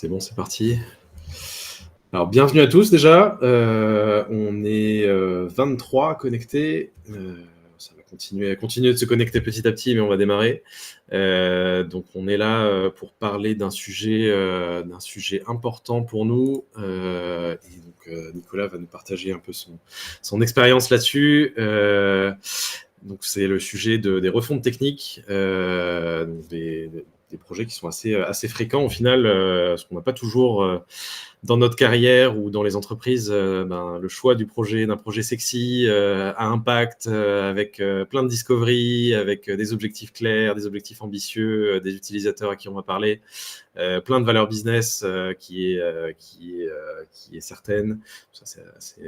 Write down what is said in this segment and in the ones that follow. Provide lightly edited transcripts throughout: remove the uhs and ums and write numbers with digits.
C'est bon, c'est parti. Alors, bienvenue à tous déjà. On est 23 connectés. Ça va continuer de se connecter petit à petit, mais on va démarrer. Donc, on est là pour parler d'un sujet important pour nous. Et donc, Nicolas va nous partager un peu son expérience là-dessus. Donc, c'est le sujet des refontes techniques, donc des projets qui sont assez fréquents au final, parce qu'on n'a pas toujours dans notre carrière ou dans les entreprises le choix d'un projet sexy, à impact, avec plein de discovery, avec des objectifs clairs, des objectifs ambitieux, des utilisateurs à qui on va parler, plein de valeurs business qui est certaine. Ça, c'est assez...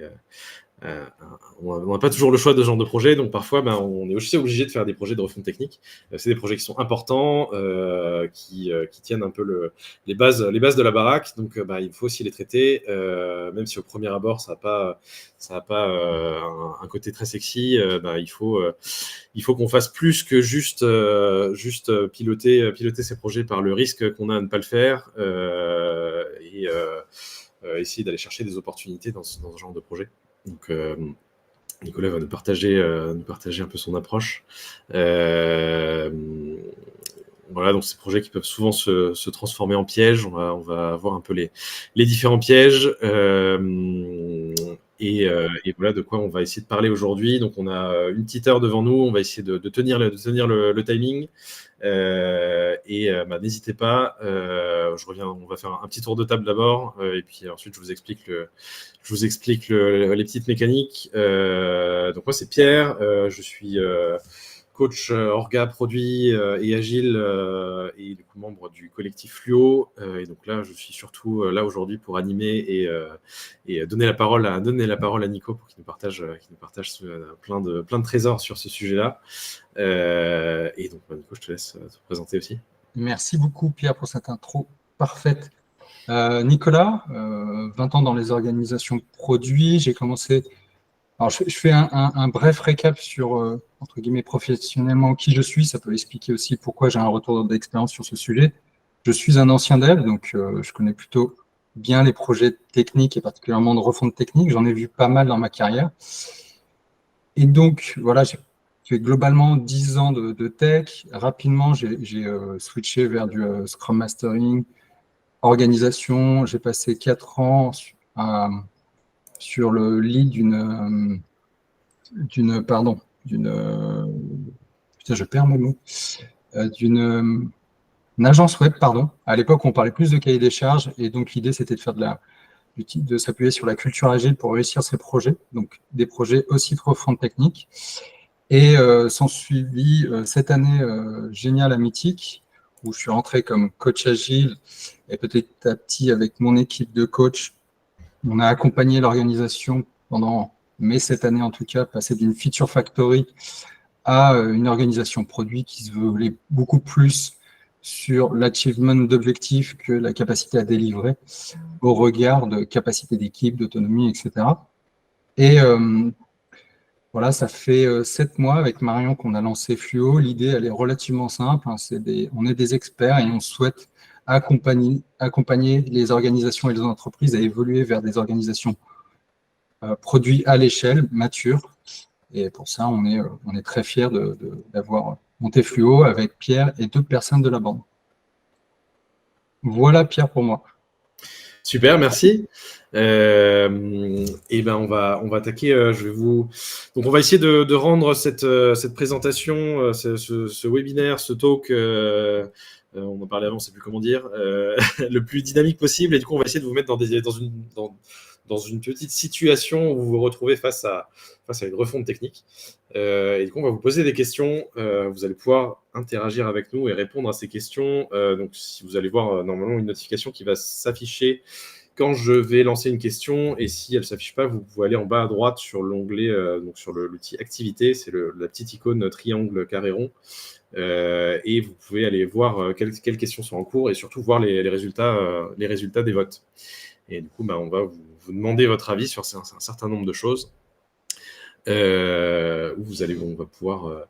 on n'a pas toujours le choix de ce genre de projet, donc parfois on est aussi obligé de faire des projets de refonte technique. C'est des projets qui sont importants, qui tiennent un peu les bases de la baraque, donc il faut aussi les traiter, même si au premier abord ça n'a pas un côté très sexy. Il faut qu'on fasse plus que juste piloter ces projets par le risque qu'on a à ne pas le faire, et essayer d'aller chercher des opportunités dans ce genre de projet. Donc, Nicolas va nous partager un peu son approche. Voilà, donc ces projets qui peuvent souvent se transformer en pièges. On va voir un peu les différents pièges. Et voilà de quoi on va essayer de parler aujourd'hui. Donc, on a une petite heure devant nous. On va essayer de tenir le timing. N'hésitez pas. On va faire un petit tour de table d'abord, et puis ensuite je vous explique les petites mécaniques. Donc moi c'est Pierre, je suis coach orga produit et agile, et du coup membre du collectif Fluo, et donc là je suis surtout là aujourd'hui pour animer et donner la parole à Nico pour qu'il nous partage plein de trésors sur ce sujet-là. Et donc Nico, je te laisse te présenter aussi. Merci beaucoup Pierre pour cette intro parfaite. Nicolas, 20 ans dans les organisations produits, j'ai commencé... Alors, je fais un bref récap sur, entre guillemets, professionnellement qui je suis. Ça peut expliquer aussi pourquoi j'ai un retour d'expérience sur ce sujet. Je suis un ancien dev, donc je connais plutôt bien les projets techniques et particulièrement de refonte technique. J'en ai vu pas mal dans ma carrière. Et donc, voilà, j'ai fait globalement 10 ans de tech. Rapidement, j'ai switché vers du Scrum Mastering, organisation. J'ai passé 4 ans sur le lead d'une agence web, pardon. À l'époque, on parlait plus de cahier des charges, et donc l'idée, c'était de s'appuyer sur la culture agile pour réussir ces projets, donc des projets aussi de refonte technique. Et s'en suivi cette année géniale à Mythique, où je suis rentré comme coach agile, et petit à petit, avec mon équipe de coach, on a accompagné l'organisation pendant cette année en tout cas, passer d'une feature factory à une organisation produit qui se voulait beaucoup plus sur l'achievement d'objectifs que la capacité à délivrer au regard de capacité d'équipe, d'autonomie, etc. Et voilà, ça fait 7 mois avec Marion qu'on a lancé Fluo. L'idée, elle est relativement simple. On est des experts et on souhaite accompagner les organisations et les entreprises à évoluer vers des organisations produits à l'échelle, matures. Et pour ça, on est très fiers d'avoir monté Fluo avec Pierre et 2 personnes de la bande. Voilà Pierre pour moi. Super, merci. On va attaquer. Donc on va essayer de rendre cette présentation, ce webinaire, ce talk, on en parlait avant, je ne sais plus comment dire, le plus dynamique possible. Et du coup, on va essayer de vous mettre dans une petite situation où vous vous retrouvez face à une refonte technique. Et du coup, on va vous poser des questions. Vous allez pouvoir interagir avec nous et répondre à ces questions. Donc, si vous allez voir normalement une notification qui va s'afficher quand je vais lancer une question, et si elle ne s'affiche pas, vous pouvez aller en bas à droite sur l'onglet, donc sur l'outil activité, c'est la petite icône triangle carré rond. Et vous pouvez aller voir quelles questions sont en cours et surtout voir les résultats des votes. Et du coup, on va vous demander votre avis sur un certain nombre de choses. où vous allez pouvoir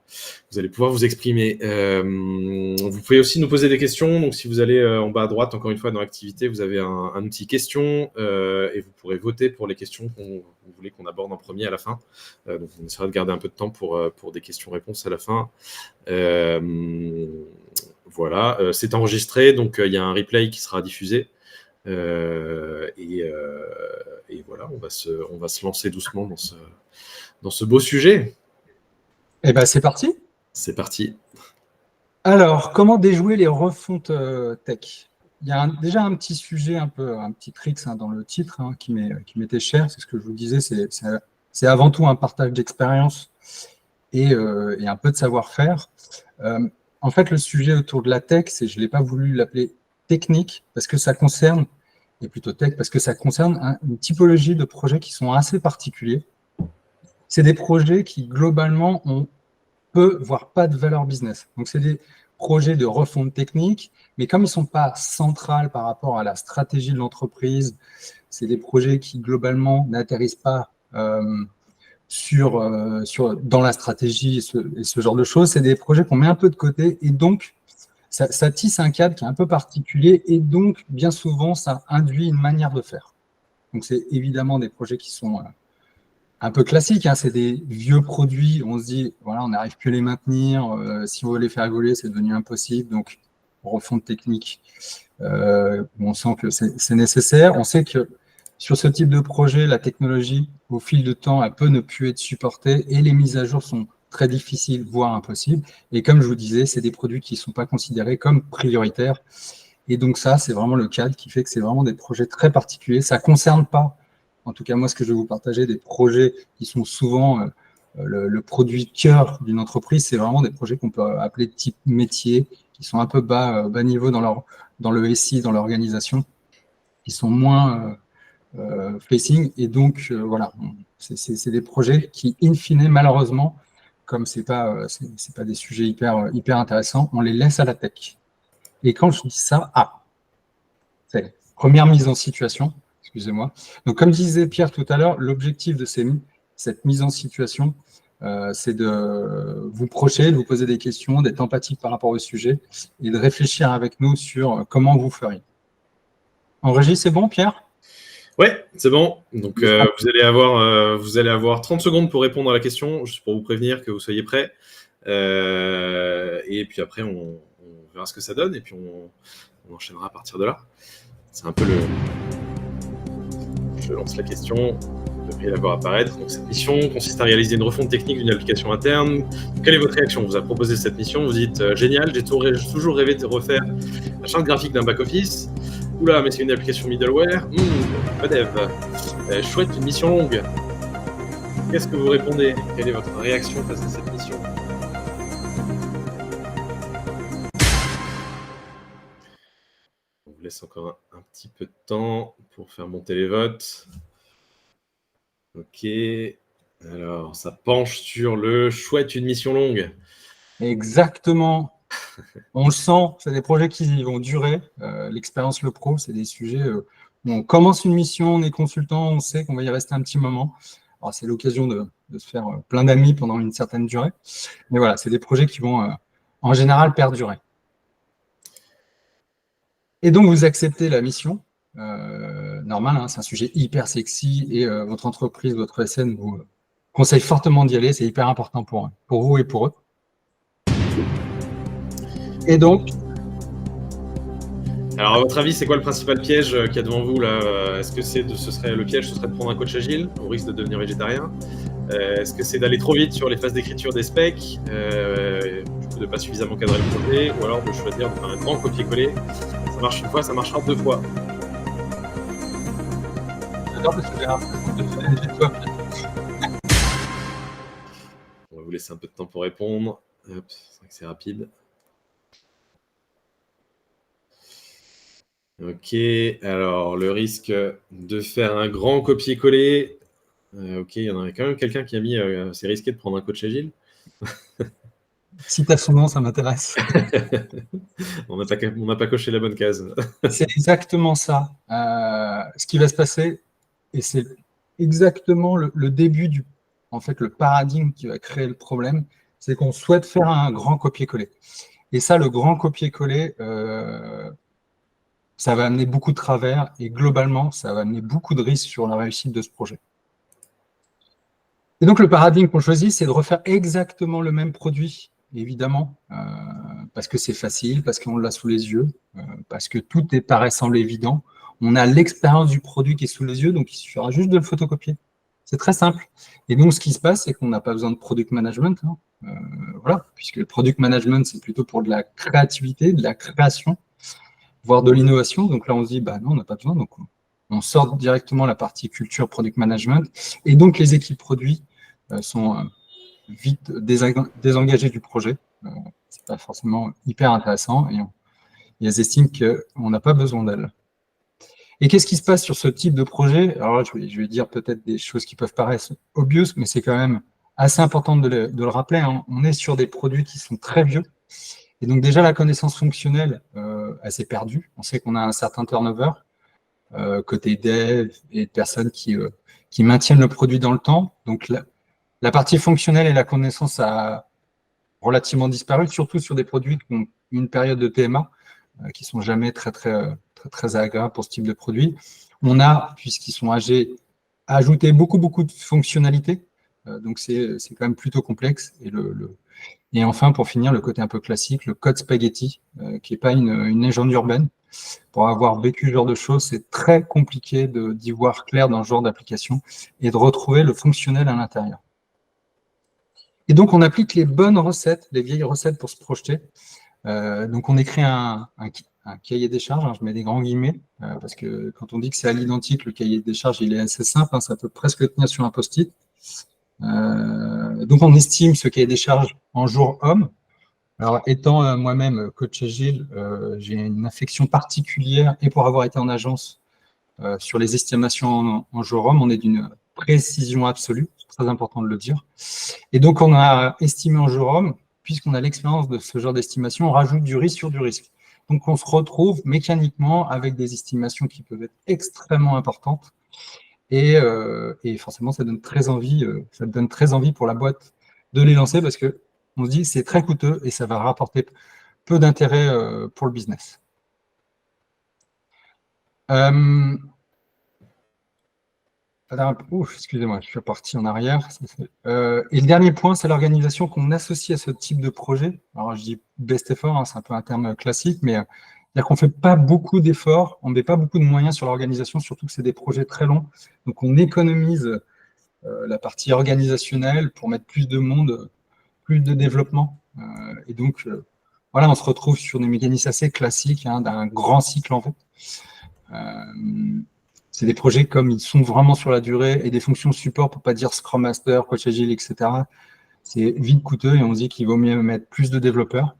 vous exprimer. Vous pouvez aussi nous poser des questions. Donc, si vous allez en bas à droite, encore une fois, dans l'activité, vous avez un outil questions et vous pourrez voter pour les questions vous voulez qu'on aborde en premier à la fin. Donc, on essaiera de garder un peu de temps pour des questions-réponses à la fin. Voilà, c'est enregistré, donc il y a un replay qui sera diffusé. Et voilà, on va se lancer doucement dans ce beau sujet. Eh ben, c'est parti. C'est parti. Alors, comment déjouer les refontes tech? Il y a déjà un petit sujet, un petit tricks dans le titre qui m'était cher. C'est ce que je vous disais, c'est avant tout un partage d'expérience et un peu de savoir-faire. En fait, le sujet autour de la tech, je ne l'ai pas voulu l'appeler technique parce que ça concerne, et plutôt tech, parce que ça concerne une typologie de projets qui sont assez particuliers. C'est des projets qui, globalement, ont peu, voire pas de valeur business. Donc, c'est des projets de refonte technique, mais comme ils ne sont pas centrales par rapport à la stratégie de l'entreprise, c'est des projets qui, globalement, n'atterrissent pas dans la stratégie et ce genre de choses. C'est des projets qu'on met un peu de côté et donc, ça tisse un cadre qui est un peu particulier et donc, bien souvent, ça induit une manière de faire. Donc, c'est évidemment des projets qui sont un peu classiques. C'est des vieux produits. On se dit, voilà, on n'arrive plus à les maintenir. Si on veut les faire évoluer, c'est devenu impossible. Donc, refonte technique, on sent que c'est nécessaire. On sait que sur ce type de projet, la technologie, au fil du temps, elle peut ne plus être supportée et les mises à jour sont très difficiles, voire impossibles. Et comme je vous disais, c'est des produits qui ne sont pas considérés comme prioritaires. Et donc ça, c'est vraiment le cadre qui fait que c'est vraiment des projets très particuliers. Ça ne concerne pas, en tout cas moi, ce que je vais vous partager, des projets qui sont souvent le produit cœur d'une entreprise. C'est vraiment des projets qu'on peut appeler de type métier, qui sont un peu bas niveau dans le SI, dans l'organisation, qui sont moins facing. Et donc, voilà, c'est des projets qui, in fine, malheureusement, comme c'est pas des sujets hyper intéressants, on les laisse à la tech. Et quand je dis ça, c'est première mise en situation, excusez-moi. Donc, comme disait Pierre tout à l'heure, l'objectif de cette mise en situation, c'est de vous projeter, de vous poser des questions, d'être empathique par rapport au sujet et de réfléchir avec nous sur comment vous feriez. En régie, c'est bon, Pierre? Ouais, c'est bon. Donc, vous allez avoir 30 secondes pour répondre à la question, juste pour vous prévenir que vous soyez prêts. Et puis après, on verra ce que ça donne et puis on enchaînera à partir de là. C'est un peu Je lance la question. Vous devriez la voir apparaître. Donc, cette mission consiste à réaliser une refonte technique d'une application interne. Quelle est votre réaction? On vous a proposé cette mission. Vous dites génial, j'ai toujours rêvé de refaire la charte graphique d'un back-office. Oula, mais c'est une application middleware. Pas dev. Chouette, une mission longue. Qu'est-ce que vous répondez? Quelle est votre réaction face à cette mission? On vous laisse encore un petit peu de temps pour faire monter les votes. Ok. Alors, ça penche sur le chouette, une mission longue. Exactement. On le sent, c'est des projets qui vont durer. L'expérience le pro, c'est des sujets où on commence une mission, on est consultant, on sait qu'on va y rester un petit moment. Alors, c'est l'occasion de se faire plein d'amis pendant une certaine durée. Mais voilà, c'est des projets qui vont en général perdurer. Et donc, vous acceptez la mission. Normal, c'est un sujet hyper sexy et votre entreprise, votre SN vous conseille fortement d'y aller. C'est hyper important pour vous et pour eux. Et donc, alors, à votre avis, c'est quoi le principal piège qu'il y a devant vous là? Est-ce que le piège, ce serait de prendre un coach agile au risque de devenir végétarien? Est-ce que c'est d'aller trop vite sur les phases d'écriture des specs, du coup de pas suffisamment cadrer le projet, ou alors de choisir de faire un grand copier-coller? Ça marche une fois, ça marchera deux fois. j'adore parce que j'ai l'impression de faire des toi. On va vous laisser un peu de temps pour répondre. Hop, c'est vrai que c'est rapide. Ok, alors le risque de faire un grand copier-coller. Ok, il y en a quand même quelqu'un qui a mis c'est risqué de prendre un coach agile. Si tu as son nom, ça m'intéresse. On n'a pas coché la bonne case. C'est exactement ça. Ce qui va se passer, et c'est exactement le début en fait, le paradigme qui va créer le problème, c'est qu'on souhaite faire un grand copier-coller. Et ça, le grand copier-coller, ça va amener beaucoup de travers et globalement, ça va amener beaucoup de risques sur la réussite de ce projet. Et donc, le paradigme qu'on choisit, c'est de refaire exactement le même produit, évidemment, parce que c'est facile, parce qu'on l'a sous les yeux, parce que tout paraît semble évident. On a l'expérience du produit qui est sous les yeux, donc il suffira juste de le photocopier. C'est très simple. Et donc, ce qui se passe, c'est qu'on n'a pas besoin de product management. Voilà, puisque le product management, c'est plutôt pour de la créativité, de la création, voire de l'innovation. Donc là, on se dit, bah non, on n'a pas besoin. Donc, on sort directement la partie culture product management. Et donc, les équipes produits sont vite désengagées du projet. C'est pas forcément hyper intéressant et elles estiment qu'on n'a pas besoin d'elles. Et qu'est-ce qui se passe sur ce type de projet? Alors là, je vais dire peut-être des choses qui peuvent paraître obvious, mais c'est quand même assez important de le rappeler. Hein. On est sur des produits qui sont très vieux. Et donc déjà, la connaissance fonctionnelle, elle s'est perdue. On sait qu'on a un certain turnover côté dev et de personnes qui maintiennent le produit dans le temps. Donc la partie fonctionnelle et la connaissance a relativement disparu, surtout sur des produits qui ont une période de TMA, qui sont jamais très agréables pour ce type de produit. On a, puisqu'ils sont âgés, ajouté beaucoup de fonctionnalités. Donc c'est quand même plutôt complexe. Et enfin, pour finir, le côté un peu classique, le code spaghetti, qui n'est pas une légende urbaine. Pour avoir vécu ce genre de choses, c'est très compliqué d'y voir clair dans ce genre d'application et de retrouver le fonctionnel à l'intérieur. Et donc, on applique les bonnes recettes, les vieilles recettes pour se projeter. Donc, on écrit un cahier des charges, hein, je mets des grands guillemets, parce que quand on dit que c'est à l'identique, le cahier des charges, il est assez simple, hein, ça peut presque tenir sur un post-it. Donc, on estime ce cahier des charges en jour homme. Alors, étant moi-même coach agile, j'ai une affection particulière et pour avoir été en agence sur les estimations en jour homme, on est d'une précision absolue, c'est très important de le dire. Et donc, on a estimé en jour homme, puisqu'on a l'expérience de ce genre d'estimation, on rajoute du risque sur du risque. Donc, on se retrouve mécaniquement avec des estimations qui peuvent être extrêmement importantes. Et forcément, ça donne très envie pour la boîte de les lancer parce que on se dit c'est très coûteux et ça va rapporter peu d'intérêt pour le business. Excusez-moi, je suis parti en arrière. Et le dernier point, c'est l'organisation qu'on associe à ce type de projet. Alors, je dis best effort, hein, c'est un peu un terme classique, mais c'est-à-dire qu'on ne fait pas beaucoup d'efforts, on ne met pas beaucoup de moyens sur l'organisation, surtout que c'est des projets très longs. Donc, on économise la partie organisationnelle pour mettre plus de monde, plus de développement. Et donc, voilà, on se retrouve sur des mécanismes assez classiques, hein, d'un grand cycle en fait. C'est des projets comme ils sont vraiment sur la durée et des fonctions support, pour ne pas dire Scrum Master, Coach Agile, etc. C'est vite coûteux et on se dit qu'il vaut mieux mettre plus de développeurs.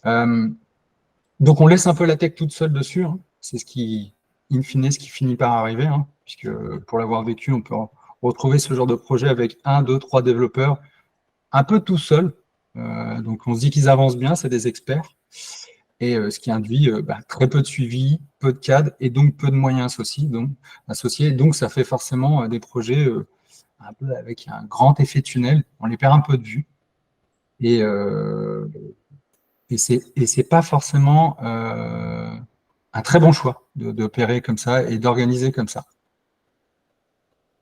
Donc, on laisse un peu la tech toute seule dessus. Hein. C'est ce qui, in fine, ce qui finit par arriver, hein, puisque pour l'avoir vécu, on peut retrouver ce genre de projet avec 1, 2, 3 développeurs, un peu tout seul. Donc, on se dit qu'ils avancent bien, c'est des experts. Et ce qui induit très peu de suivi, peu de cadres et donc peu de moyens associés. Donc, ça fait forcément des projets un peu avec un grand effet tunnel. On les perd un peu de vue. Et c'est pas forcément un très bon choix d'opérer comme ça et d'organiser comme ça.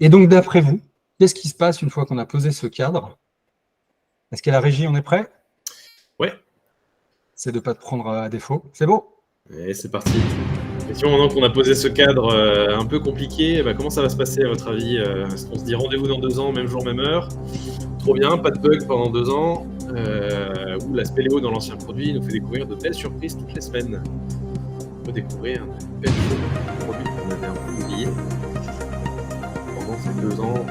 Et donc, d'après vous, qu'est-ce qui se passe une fois qu'on a posé ce cadre? Est-ce qu'à la régie, on est prêt? Ouais. C'est de ne pas te prendre à défaut. C'est beau? Et c'est parti. Question, maintenant qu'on a posé ce cadre un peu compliqué, comment ça va se passer à votre avis? Est-ce qu'on se dit rendez-vous dans 2 ans, même jour, même heure? Trop bien, pas de bug pendant 2 ans. Ou la spéléo dans l'ancien produit nous fait découvrir de belles surprises toutes les semaines. On peut découvrir de belles choses dans le produit qu'on avait un peu oublié pendant ces 2 ans.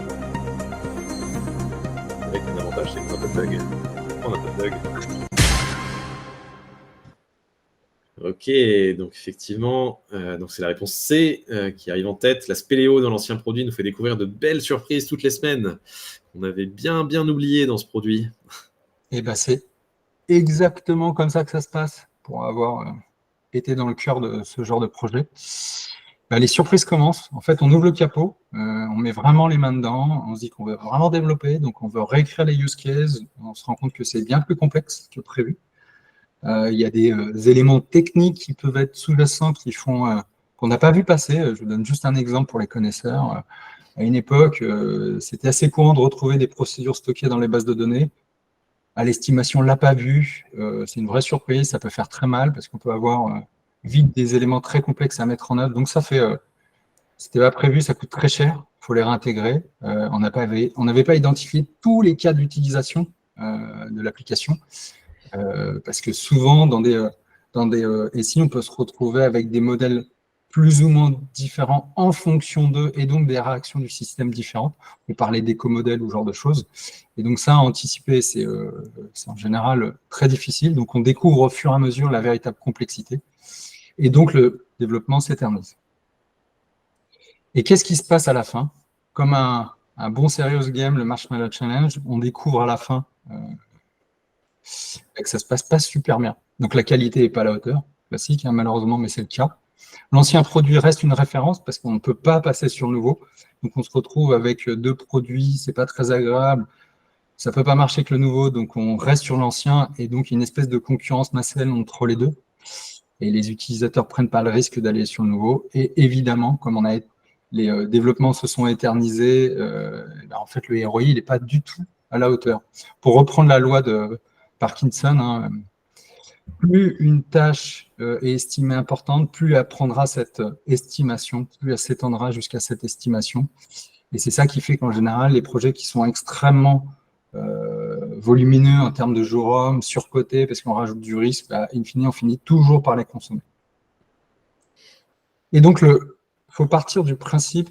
Avec un avantage, c'est qu'on n'a pas de bug. On n'a pas de bug. Ok, donc effectivement, donc c'est la réponse C qui arrive en tête. La spéléo dans l'ancien produit nous fait découvrir de belles surprises toutes les semaines. On avait bien oublié dans ce produit. Et c'est exactement comme ça que ça se passe pour avoir été dans le cœur de ce genre de projet. Les surprises commencent. En fait, on ouvre le capot, on met vraiment les mains dedans, on se dit qu'on veut vraiment développer, donc on veut réécrire les use cases, on se rend compte que c'est bien plus complexe que prévu. Il y a des éléments techniques qui peuvent être sous-jacents qui font qu'on n'a pas vu passer. Je vous donne juste un exemple pour les connaisseurs. À une époque, c'était assez courant de retrouver des procédures stockées dans les bases de données. À l'estimation, on ne l'a pas vu. C'est une vraie surprise, ça peut faire très mal parce qu'on peut avoir vite des éléments très complexes à mettre en œuvre. Donc ça fait, c'était pas prévu, ça coûte très cher, il faut les réintégrer. On n'avait pas identifié tous les cas d'utilisation de l'application. Parce que souvent, dans des SI, on peut se retrouver avec des modèles plus ou moins différents en fonction d'eux, et donc des réactions du système différentes. On parlait d'éco-modèles ou ce genre de choses. Et donc ça, à anticiper, c'est en général très difficile. Donc on découvre au fur et à mesure la véritable complexité. Et donc le développement s'éternise. Et qu'est-ce qui se passe à la fin? Comme un bon serious game, le Marshmallow Challenge, on découvre à la fin que ça se passe pas super bien. Donc la qualité n'est pas à la hauteur, classique, hein, malheureusement, mais c'est le cas. L'ancien produit reste une référence parce qu'on ne peut pas passer sur le nouveau. Donc on se retrouve avec deux produits, c'est pas très agréable, ça peut pas marcher avec le nouveau, donc on reste sur l'ancien et donc une espèce de concurrence massive entre les deux. Et les utilisateurs prennent pas le risque d'aller sur le nouveau. Et évidemment, comme les développements se sont éternisés, en fait le ROI il n'est pas du tout à la hauteur. Pour reprendre la loi de Parkinson, hein, plus une tâche est estimée importante, plus elle prendra cette estimation, plus elle s'étendra jusqu'à cette estimation. Et c'est ça qui fait qu'en général, les projets qui sont extrêmement volumineux en termes de jours hommes, surcotés, parce qu'on rajoute du risque, in fine, on finit toujours par les consommer. Et donc, il faut partir du principe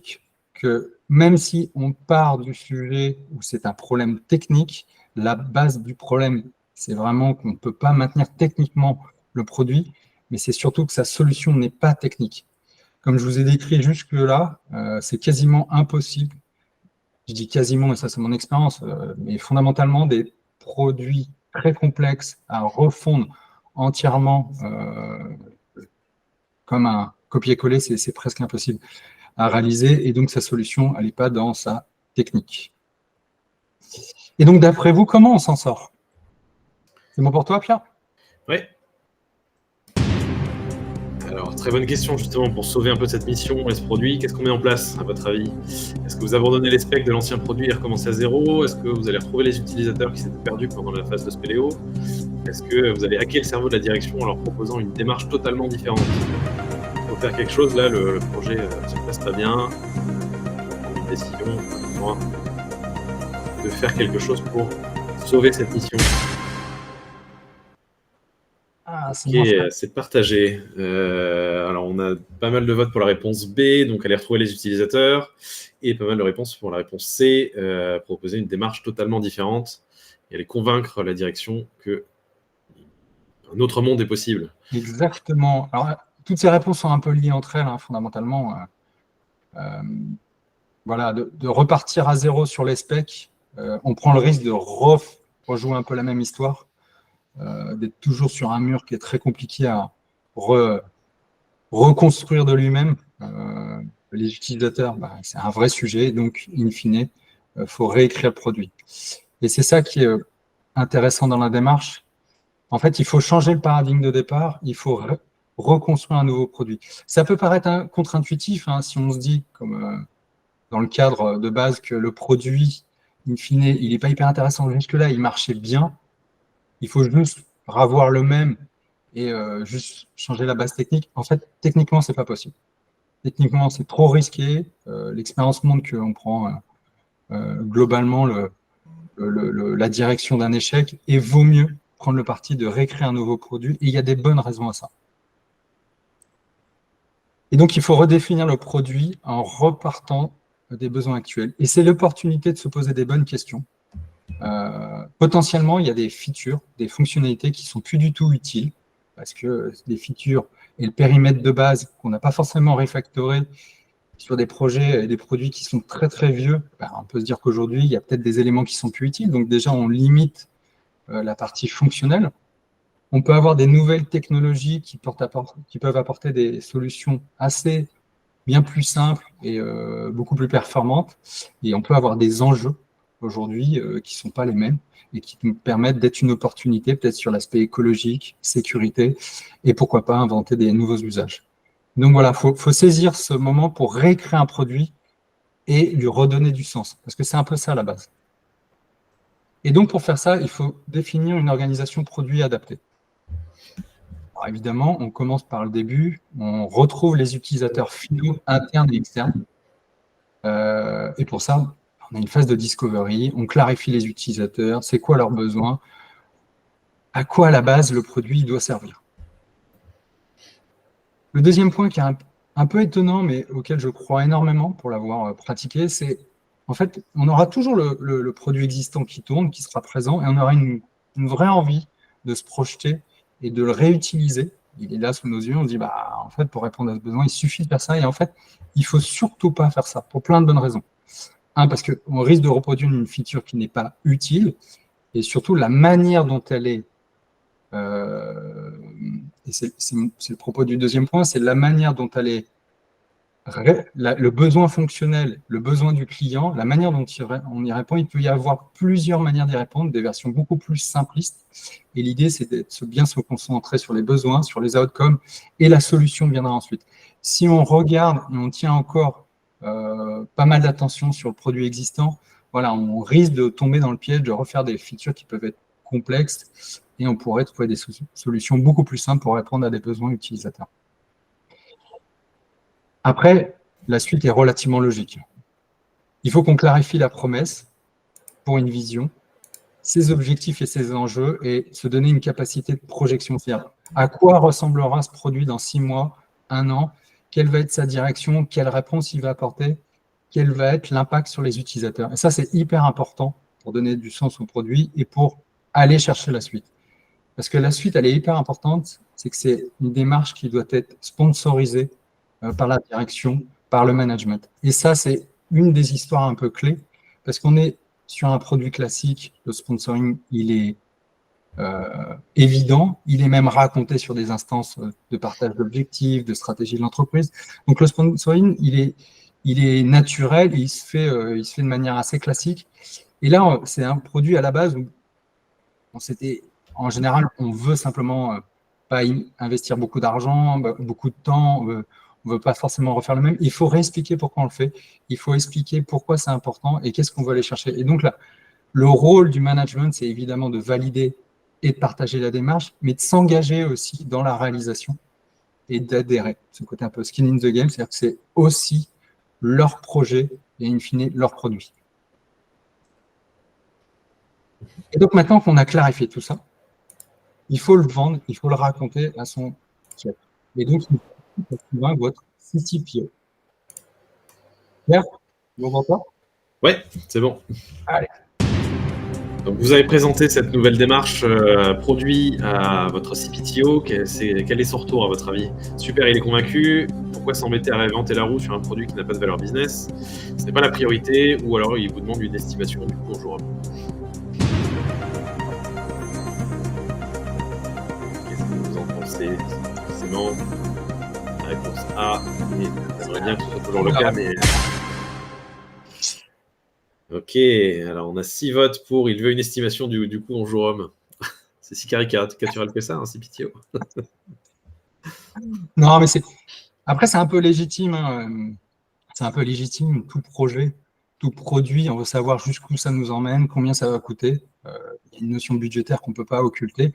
que même si on part du sujet où c'est un problème technique, la base du problème, c'est vraiment qu'on ne peut pas maintenir techniquement le produit, mais c'est surtout que sa solution n'est pas technique. Comme je vous ai décrit jusque-là, c'est quasiment impossible. Je dis quasiment, et ça c'est mon expérience, mais fondamentalement des produits très complexes à refondre entièrement comme un copier-coller, c'est presque impossible à réaliser, et donc sa solution, elle n'est pas dans sa technique. Et donc d'après vous, comment on s'en sort? C'est bon pour toi, Pierre? Oui. Alors, très bonne question, justement, pour sauver un peu cette mission et ce produit. Qu'est-ce qu'on met en place, à votre avis? Est-ce que vous abandonnez les specs de l'ancien produit et recommencez à zéro? Est-ce que vous allez retrouver les utilisateurs qui s'étaient perdus pendant la phase de Spéléo? Est-ce que vous allez hacker le cerveau de la direction en leur proposant une démarche totalement différente? Il faut faire quelque chose, là, le projet ne se passe pas bien. Une décision, de faire quelque chose pour sauver cette mission. C'est partagé. Alors, on a pas mal de votes pour la réponse B, donc aller retrouver les utilisateurs, et pas mal de réponses pour la réponse C, proposer une démarche totalement différente et aller convaincre la direction qu'un autre monde est possible. Exactement. Alors, toutes ces réponses sont un peu liées entre elles, hein, fondamentalement. Voilà, de repartir à zéro sur les specs, on prend le risque de rejouer un peu la même histoire. D'être toujours sur un mur qui est très compliqué à reconstruire de lui-même. Les utilisateurs, c'est un vrai sujet, donc in fine, il faut réécrire le produit. Et c'est ça qui est intéressant dans la démarche. En fait, il faut changer le paradigme de départ, il faut reconstruire un nouveau produit. Ça peut paraître contre-intuitif, hein, si on se dit, comme dans le cadre de base, que le produit, in fine, il n'est pas hyper intéressant jusque-là, il marchait bien. Il faut juste revoir le même et juste changer la base technique. En fait, techniquement, ce n'est pas possible. Techniquement, c'est trop risqué. L'expérience montre qu'on prend globalement la direction d'un échec et vaut mieux prendre le parti de réécrire un nouveau produit. Et il y a des bonnes raisons à ça. Et donc, il faut redéfinir le produit en repartant des besoins actuels. Et c'est l'opportunité de se poser des bonnes questions. Potentiellement, il y a des features, des fonctionnalités qui ne sont plus du tout utiles parce que des features et le périmètre de base qu'on n'a pas forcément refactoré sur des projets et des produits qui sont très très vieux, on peut se dire qu'aujourd'hui, il y a peut-être des éléments qui sont plus utiles. Donc déjà, on limite la partie fonctionnelle. On peut avoir des nouvelles technologies qui peuvent apporter des solutions assez bien plus simple et beaucoup plus performante. Et on peut avoir des enjeux aujourd'hui qui ne sont pas les mêmes et qui nous permettent d'être une opportunité, peut-être sur l'aspect écologique, sécurité, et pourquoi pas inventer des nouveaux usages. Donc voilà, faut saisir ce moment pour réécrire un produit et lui redonner du sens, parce que c'est un peu ça la base. Et donc pour faire ça, il faut définir une organisation produit adaptée. Alors évidemment, on commence par le début, on retrouve les utilisateurs finaux internes et externes. Et pour ça, on a une phase de discovery, on clarifie les utilisateurs, c'est quoi leurs besoins, à quoi à la base le produit doit servir. Le deuxième point qui est un peu étonnant, mais auquel je crois énormément pour l'avoir pratiqué, c'est en fait, on aura toujours le produit existant qui tourne, qui sera présent, et on aura une vraie envie de se projeter et de le réutiliser. Il est là sous nos yeux, on se dit, bah, en fait, pour répondre à ce besoin, il suffit de faire ça, et en fait, il ne faut surtout pas faire ça, pour plein de bonnes raisons. Un, parce qu'on risque de reproduire une feature qui n'est pas utile, et surtout la manière dont elle est, et c'est le propos du deuxième point, c'est la manière dont elle est, le besoin fonctionnel, le besoin du client, la manière dont on y répond, il peut y avoir plusieurs manières d'y répondre, des versions beaucoup plus simplistes, et l'idée c'est de bien se concentrer sur les besoins, sur les outcomes, et la solution viendra ensuite. Si on regarde et on tient encore pas mal d'attention sur le produit existant, voilà, on risque de tomber dans le piège de refaire des features qui peuvent être complexes et on pourrait trouver des solutions beaucoup plus simples pour répondre à des besoins utilisateurs. Après, la suite est relativement logique. Il faut qu'on clarifie la promesse pour une vision, ses objectifs et ses enjeux et se donner une capacité de projection. C'est-à-dire à quoi ressemblera ce produit dans 6 mois, 1 an, quelle va être sa direction, quelle réponse il va apporter, quel va être l'impact sur les utilisateurs. Et ça, c'est hyper important pour donner du sens au produit et pour aller chercher la suite. Parce que la suite, elle est hyper importante, c'est que c'est une démarche qui doit être sponsorisée par la direction, par le management. Et ça, c'est une des histoires un peu clés, parce qu'on est sur un produit classique, le sponsoring, il est évident, il est même raconté sur des instances de partage d'objectifs, de stratégie de l'entreprise. Donc le sponsoring, il est naturel, il se fait de manière assez classique. Et là, c'est un produit à la base où en général, on veut simplement pas investir beaucoup d'argent, beaucoup de temps, on ne veut pas forcément refaire le même. Il faut réexpliquer pourquoi on le fait, il faut expliquer pourquoi c'est important et qu'est-ce qu'on veut aller chercher. Et donc là, le rôle du management, c'est évidemment de valider et de partager la démarche, mais de s'engager aussi dans la réalisation et d'adhérer. Ce côté un peu skin in the game, c'est-à-dire que c'est aussi leur projet et in fine leur produit. Et donc maintenant qu'on a clarifié tout ça, il faut le vendre, il faut le raconter à son chef. Et donc, il faut convaincre votre CTPO. Pierre, vous m'entendez? Ouais, c'est bon. Allez. Donc vous avez présenté cette nouvelle démarche produit à votre CPTO. Quel est son retour à votre avis? Super, il est convaincu. Pourquoi s'embêter à réinventer la roue sur un produit qui n'a pas de valeur business? Ce n'est pas la priorité, ou alors il vous demande une estimation du coût en jour. Qu'est-ce que vous en pensez? Forcément, la réponse A, et j'aimerais bien que ce soit toujours le cas, mais... Ok, alors on a 6 votes pour, il veut une estimation du coût en jour homme. C'est si caricatural que ça, hein, CPTO. Non, mais après, c'est un peu légitime. Hein. C'est un peu légitime, tout projet, tout produit. On veut savoir jusqu'où ça nous emmène, combien ça va coûter. Il y a une notion budgétaire qu'on ne peut pas occulter.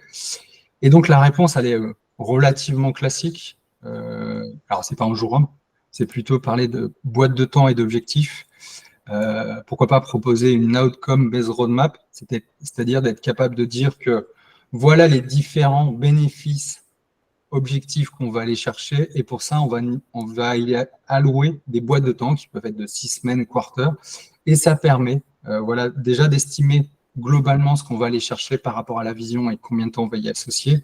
Et donc, la réponse, elle est relativement classique. Alors, ce n'est pas en jour homme, c'est plutôt parler de boîte de temps et d'objectifs. Pourquoi pas proposer une outcome-based roadmap, c'est-à-dire d'être capable de dire que voilà les différents bénéfices objectifs qu'on va aller chercher, et pour ça, on va y allouer des boîtes de temps qui peuvent être de 6 semaines, quarter, et ça permet voilà, déjà d'estimer globalement ce qu'on va aller chercher par rapport à la vision et combien de temps on va y associer.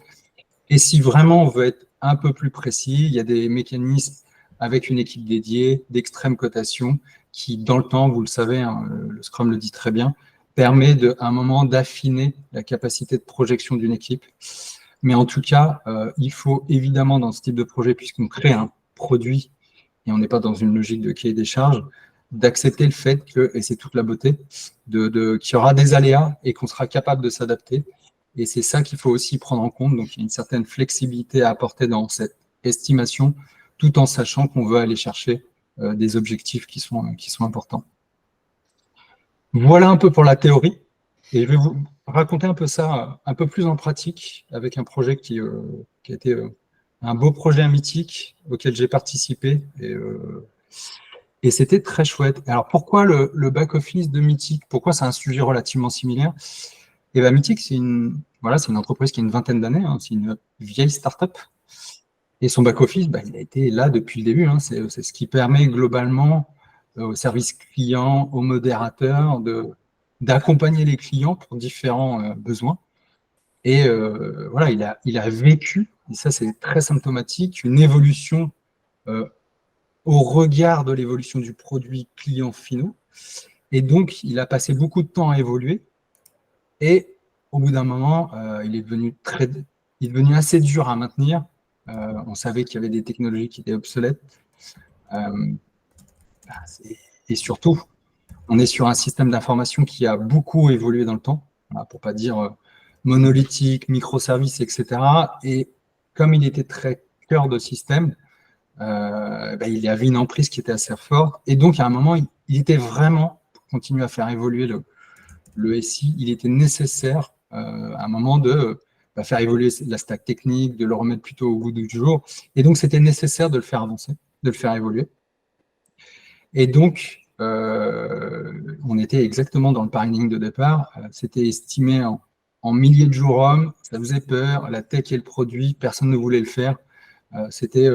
Et si vraiment on veut être un peu plus précis, il y a des mécanismes avec une équipe dédiée, d'extrême cotation, qui, dans le temps, vous le savez, hein, le Scrum le dit très bien, permet à un moment d'affiner la capacité de projection d'une équipe. Mais en tout cas, il faut évidemment, dans ce type de projet, puisqu'on crée un produit et on n'est pas dans une logique de cahier des charges, d'accepter le fait que, et c'est toute la beauté, qu'il y aura des aléas et qu'on sera capable de s'adapter. Et c'est ça qu'il faut aussi prendre en compte. Donc, il y a une certaine flexibilité à apporter dans cette estimation, tout en sachant qu'on veut aller chercher des objectifs qui sont importants. Voilà un peu pour la théorie. Et je vais vous raconter un peu ça un peu plus en pratique avec un projet qui a été un beau projet mythique auquel j'ai participé. Et c'était très chouette. Alors, pourquoi le back-office de Mythic? Pourquoi c'est un sujet relativement similaire? Et bien, Mythic, c'est une entreprise qui a une vingtaine d'années, hein, c'est une vieille start-up. Et son back-office, il a été là depuis le début. Hein. C'est ce qui permet globalement aux services clients, aux modérateurs, d'accompagner les clients pour différents besoins. Et voilà, il a vécu, et ça c'est très symptomatique, une évolution au regard de l'évolution du produit client finaux. Et donc, il a passé beaucoup de temps à évoluer. Et au bout d'un moment, il est devenu assez dur à maintenir. On savait qu'il y avait des technologies qui étaient obsolètes. Et surtout, on est sur un système d'information qui a beaucoup évolué dans le temps, pour ne pas dire monolithique, microservices, etc. Et comme il était très cœur de système, il y avait une emprise qui était assez forte. Et donc, à un moment, il était vraiment, pour continuer à faire évoluer le SI, il était nécessaire à un moment de faire évoluer la stack technique, de le remettre plutôt au goût du jour. Et donc, c'était nécessaire de le faire avancer, de le faire évoluer. Et donc, on était exactement dans le planning de départ. C'était estimé en milliers de jours hommes. Ça faisait peur. La tech et le produit, personne ne voulait le faire. C'était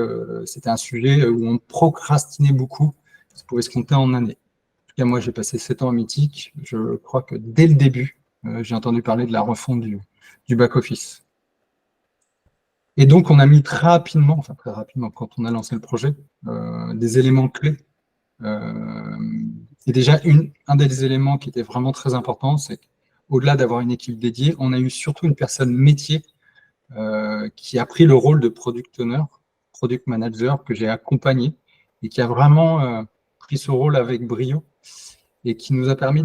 un sujet où on procrastinait beaucoup. Ça pouvait se compter en années. En tout cas, moi, j'ai passé 7 ans à Mythic. Je crois que dès le début, j'ai entendu parler de la refonte du back-office. Et donc, on a mis très rapidement, quand on a lancé le projet, des éléments clés. Et déjà, un des éléments qui était vraiment très important, c'est qu'au-delà d'avoir une équipe dédiée, on a eu surtout une personne métier qui a pris le rôle de product owner, product manager, que j'ai accompagné et qui a vraiment pris ce rôle avec brio et qui nous a permis,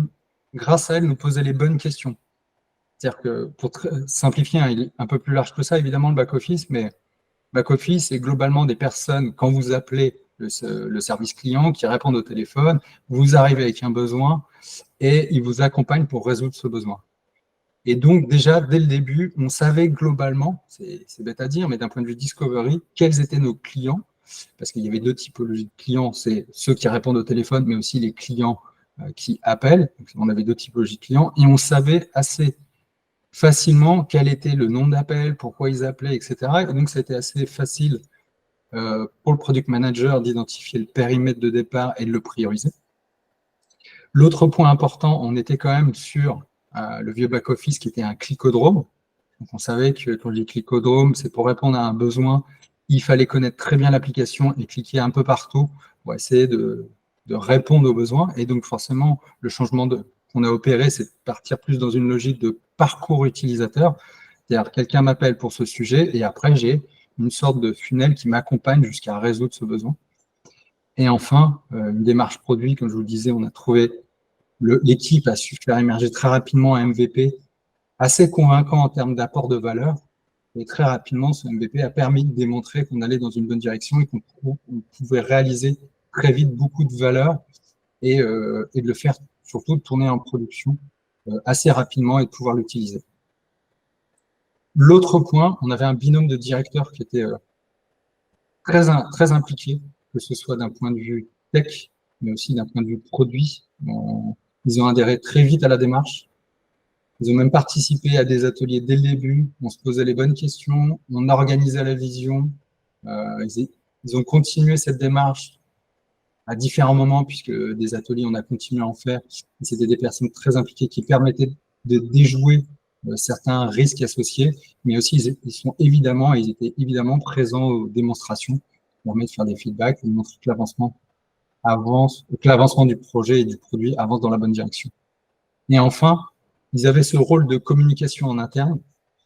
grâce à elle, de nous poser les bonnes questions. C'est-à-dire que, pour simplifier, il est un peu plus large que ça, évidemment, le back-office, mais back-office, c'est globalement des personnes, quand vous appelez le service client, qui répondent au téléphone, vous arrivez avec un besoin et ils vous accompagnent pour résoudre ce besoin. Et donc, déjà, dès le début, on savait globalement, c'est bête à dire, mais d'un point de vue discovery, quels étaient nos clients, parce qu'il y avait 2 typologies de clients, c'est ceux qui répondent au téléphone, mais aussi les clients qui appellent. Donc, on avait 2 typologies de clients, et on savait assez facilement quel était le nombre d'appels, pourquoi ils appelaient, etc. Et donc, c'était assez facile pour le product manager d'identifier le périmètre de départ et de le prioriser. L'autre point important, on était quand même sur le vieux back-office qui était un clicodrome. Donc, on savait que quand je dis clicodrome, c'est pour répondre à un besoin, il fallait connaître très bien l'application et cliquer un peu partout pour essayer de répondre aux besoins. Et donc, forcément, le changement qu'on a opéré, c'est de partir plus dans une logique de parcours utilisateur. C'est-à-dire, quelqu'un m'appelle pour ce sujet et après, j'ai une sorte de funnel qui m'accompagne jusqu'à résoudre ce besoin. Et enfin, une démarche produit, comme je vous le disais, on a trouvé l'équipe a su faire émerger très rapidement un MVP assez convaincant en termes d'apport de valeur. Et très rapidement, ce MVP a permis de démontrer qu'on allait dans une bonne direction et qu'on pouvait réaliser très vite beaucoup de valeur et de le faire surtout de tourner en production assez rapidement et de pouvoir l'utiliser. L'autre point, on avait un binôme de directeurs qui était très impliqué, que ce soit d'un point de vue tech, mais aussi d'un point de vue produit. Ils ont adhéré très vite à la démarche. Ils ont même participé à des ateliers dès le début. On se posait les bonnes questions, on organisait la vision. Ils ont continué cette démarche à différents moments, puisque des ateliers, on a continué à en faire. C'était des personnes très impliquées qui permettaient de déjouer certains risques associés, mais aussi ils étaient évidemment présents aux démonstrations, qui permettent de faire des feedbacks et de montrer que l'avancement du projet et du produit avance dans la bonne direction. Et enfin, ils avaient ce rôle de communication en interne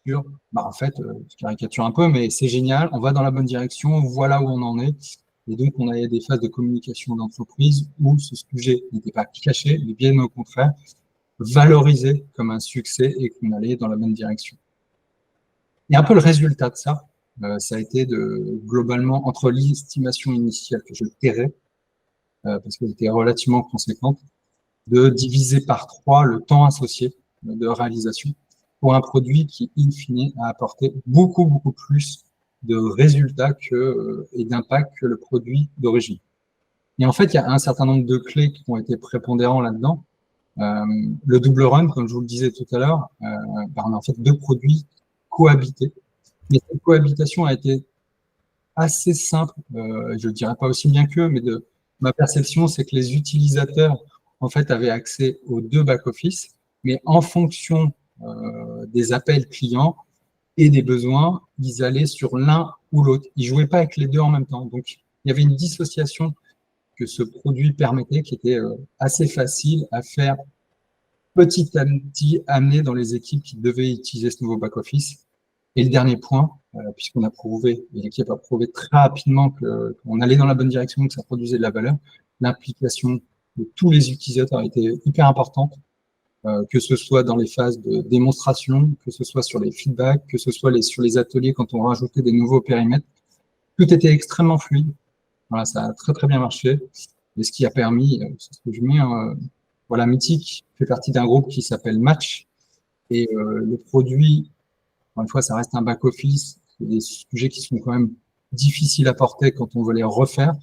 sur, en fait, je caricature un peu, mais c'est génial, on va dans la bonne direction, voilà où on en est, Et donc, on avait des phases de communication d'entreprise où ce sujet n'était pas caché, mais bien au contraire, valorisé comme un succès et qu'on allait dans la bonne direction. Et un peu le résultat de ça, ça a été globalement, entre l'estimation initiale que je tairais, parce qu'elle était relativement conséquente, de diviser par 3 le temps associé de réalisation pour un produit qui, in fine, a apporté beaucoup, beaucoup plus de résultats et d'impact que le produit d'origine. Et en fait, il y a un certain nombre de clés qui ont été prépondérants là-dedans. Le double run, comme je vous le disais tout à l'heure, on a en fait 2 produits cohabités. Mais cette cohabitation a été assez simple, je ne dirais pas aussi bien qu'eux, mais de ma perception, c'est que les utilisateurs en fait avaient accès aux 2 back-office, mais en fonction des appels clients et des besoins, ils allaient sur l'un ou l'autre. Ils ne jouaient pas avec les 2 en même temps. Donc, il y avait une dissociation que ce produit permettait, qui était assez facile à faire petit à petit, amener dans les équipes qui devaient utiliser ce nouveau back-office. Et le dernier point, puisqu'on a prouvé, et l'équipe a prouvé très rapidement qu'on allait dans la bonne direction, que ça produisait de la valeur, l'implication de tous les utilisateurs était hyper importante, que ce soit dans les phases de démonstration, que ce soit sur les feedbacks, que ce soit sur les ateliers quand on rajoutait des nouveaux périmètres. Tout était extrêmement fluide. Voilà, ça a très très bien marché. Et ce qui a permis, c'est ce que je mets, voilà, Mythic fait partie d'un groupe qui s'appelle Match. Et le produit, encore une fois, ça reste un back-office, des sujets qui sont quand même difficiles à porter quand on veut les refaire.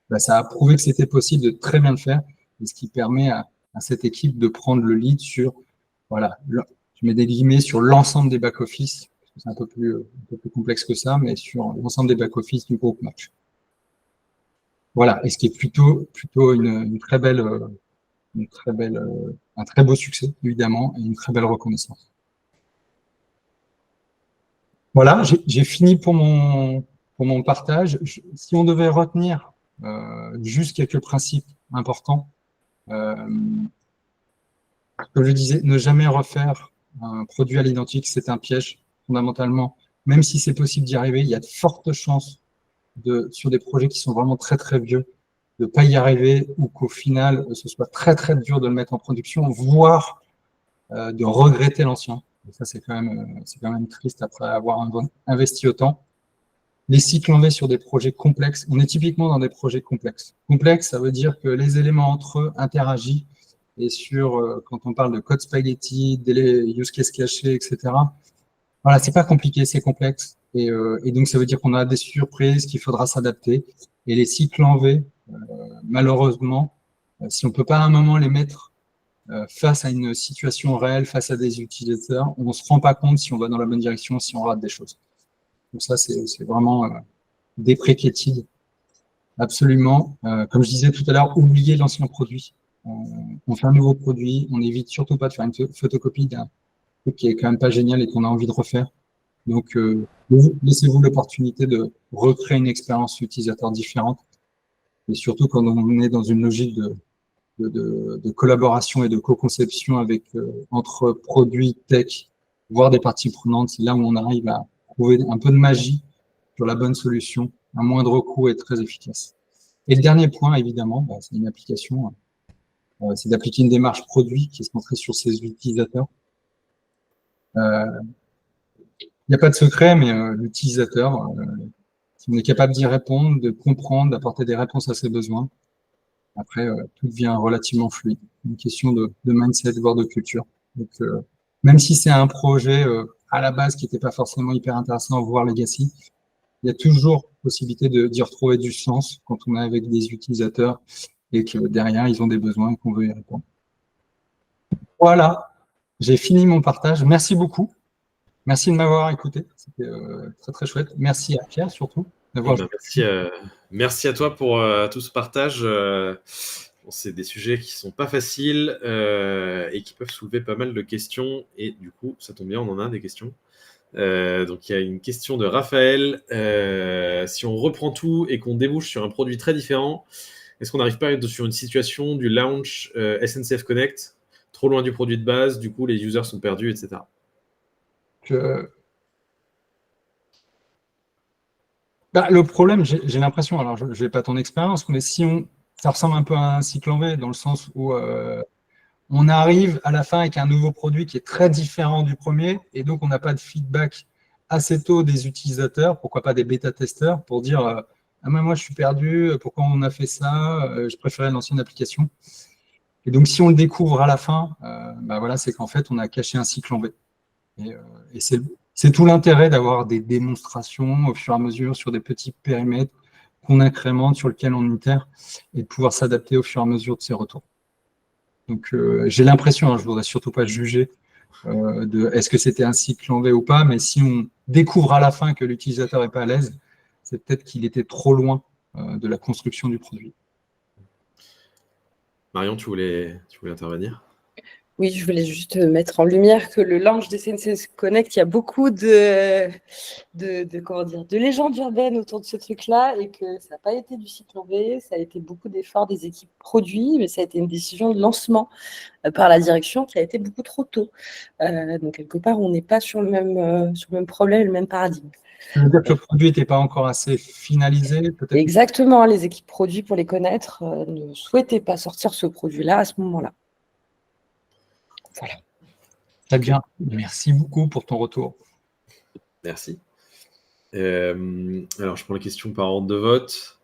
Bah, ça a prouvé que c'était possible de très bien le faire, et ce qui permet à cette équipe de prendre le lead sur, voilà, je mets des guillemets sur l'ensemble des back-office, c'est un peu plus complexe que ça, mais sur l'ensemble des back-office du groupe Match. Voilà, et ce qui est plutôt une très belle, un très beau succès, évidemment, et une très belle reconnaissance. Voilà, j'ai fini pour mon partage. Si on devait retenir juste quelques principes importants, comme je disais, ne jamais refaire un produit à l'identique, c'est un piège, fondamentalement. Même si c'est possible d'y arriver, il y a de fortes chances sur des projets qui sont vraiment très, très vieux, de ne pas y arriver ou qu'au final, ce soit très, très dur de le mettre en production, voire de regretter l'ancien. Et ça, c'est quand même triste après avoir investi autant. Les cycles en V sur des projets complexes, on est typiquement dans des projets complexes. Complexe, ça veut dire que les éléments entre eux interagissent. Et quand on parle de code spaghetti, délai, use case caché, etc., voilà, c'est pas compliqué, c'est complexe. Et donc, ça veut dire qu'on a des surprises, qu'il faudra s'adapter. Et les cycles en V, malheureusement, si on peut pas à un moment les mettre face à une situation réelle, face à des utilisateurs, on ne se rend pas compte si on va dans la bonne direction, si on rate des choses. Donc ça, c'est vraiment dépréciated, absolument. Comme je disais tout à l'heure, oubliez l'ancien produit. On fait un nouveau produit, on évite surtout pas de faire une photocopie d'un truc qui est quand même pas génial et qu'on a envie de refaire. Donc, laissez-vous l'opportunité de recréer une expérience utilisateur différente. Et surtout quand on est dans une logique de collaboration et de co-conception entre produits, tech, voire des parties prenantes, c'est là où on arrive à trouver un peu de magie sur la bonne solution, à moindre coût et très efficace. Et le dernier point, évidemment, c'est une application, c'est d'appliquer une démarche produit qui est centrée sur ses utilisateurs. Il n'y a pas de secret, mais l'utilisateur, si on est capable d'y répondre, de comprendre, d'apporter des réponses à ses besoins, après, tout devient relativement fluide. Une question de mindset, voire de culture. Donc, même si c'est un projet à la base qui n'était pas forcément hyper intéressant, voire legacy, il y a toujours possibilité d'y retrouver du sens quand on est avec des utilisateurs et que derrière, ils ont des besoins et qu'on veut y répondre. Voilà, j'ai fini mon partage. Merci beaucoup. Merci de m'avoir écouté. C'était très, très chouette. Merci à Pierre, surtout. Merci à toi pour tout ce partage. C'est des sujets qui sont pas faciles et qui peuvent soulever pas mal de questions. Et du coup, ça tombe bien, on en a des questions. Donc, il y a une question de Raphaël. Si on reprend tout et qu'on débouche sur un produit très différent, est-ce qu'on n'arrive pas à être sur une situation du launch SNCF Connect, trop loin du produit de base, du coup, les users sont perdus, etc. Le problème, j'ai l'impression, alors je n'ai pas ton expérience, mais ça ressemble un peu à un cycle en V, dans le sens où on arrive à la fin avec un nouveau produit qui est très différent du premier, et donc on n'a pas de feedback assez tôt des utilisateurs, pourquoi pas des bêta-testeurs, pour dire ah mais moi je suis perdu, pourquoi on a fait ça, je préférais l'ancienne application. Et donc si on le découvre à la fin, voilà, c'est qu'en fait on a caché un cycle en V. Et c'est tout l'intérêt d'avoir des démonstrations au fur et à mesure sur des petits périmètres qu'on incrémente, sur lesquels on itère, et de pouvoir s'adapter au fur et à mesure de ces retours. Donc, j'ai l'impression, je ne voudrais surtout pas juger de est-ce que c'était un cycle en V ou pas, mais si on découvre à la fin que l'utilisateur n'est pas à l'aise, c'est peut-être qu'il était trop loin de la construction du produit. Marion, tu voulais intervenir? Oui, je voulais juste mettre en lumière que le launch des CNCS Connect, il y a beaucoup de légendes urbaines autour de ce truc-là et que ça n'a pas été du cycle en V, ça a été beaucoup d'efforts des équipes produits, mais ça a été une décision de lancement par la direction qui a été beaucoup trop tôt. Donc, quelque part, on n'est pas sur le même problème, le même paradigme. Ça veut dire que le produit n'était pas encore assez finalisé, peut-être? Exactement, les équipes produits, pour les connaître, ne souhaitaient pas sortir ce produit-là à ce moment-là. Voilà. Très bien, merci beaucoup pour ton retour. Merci. Alors, je prends la question par ordre de vote.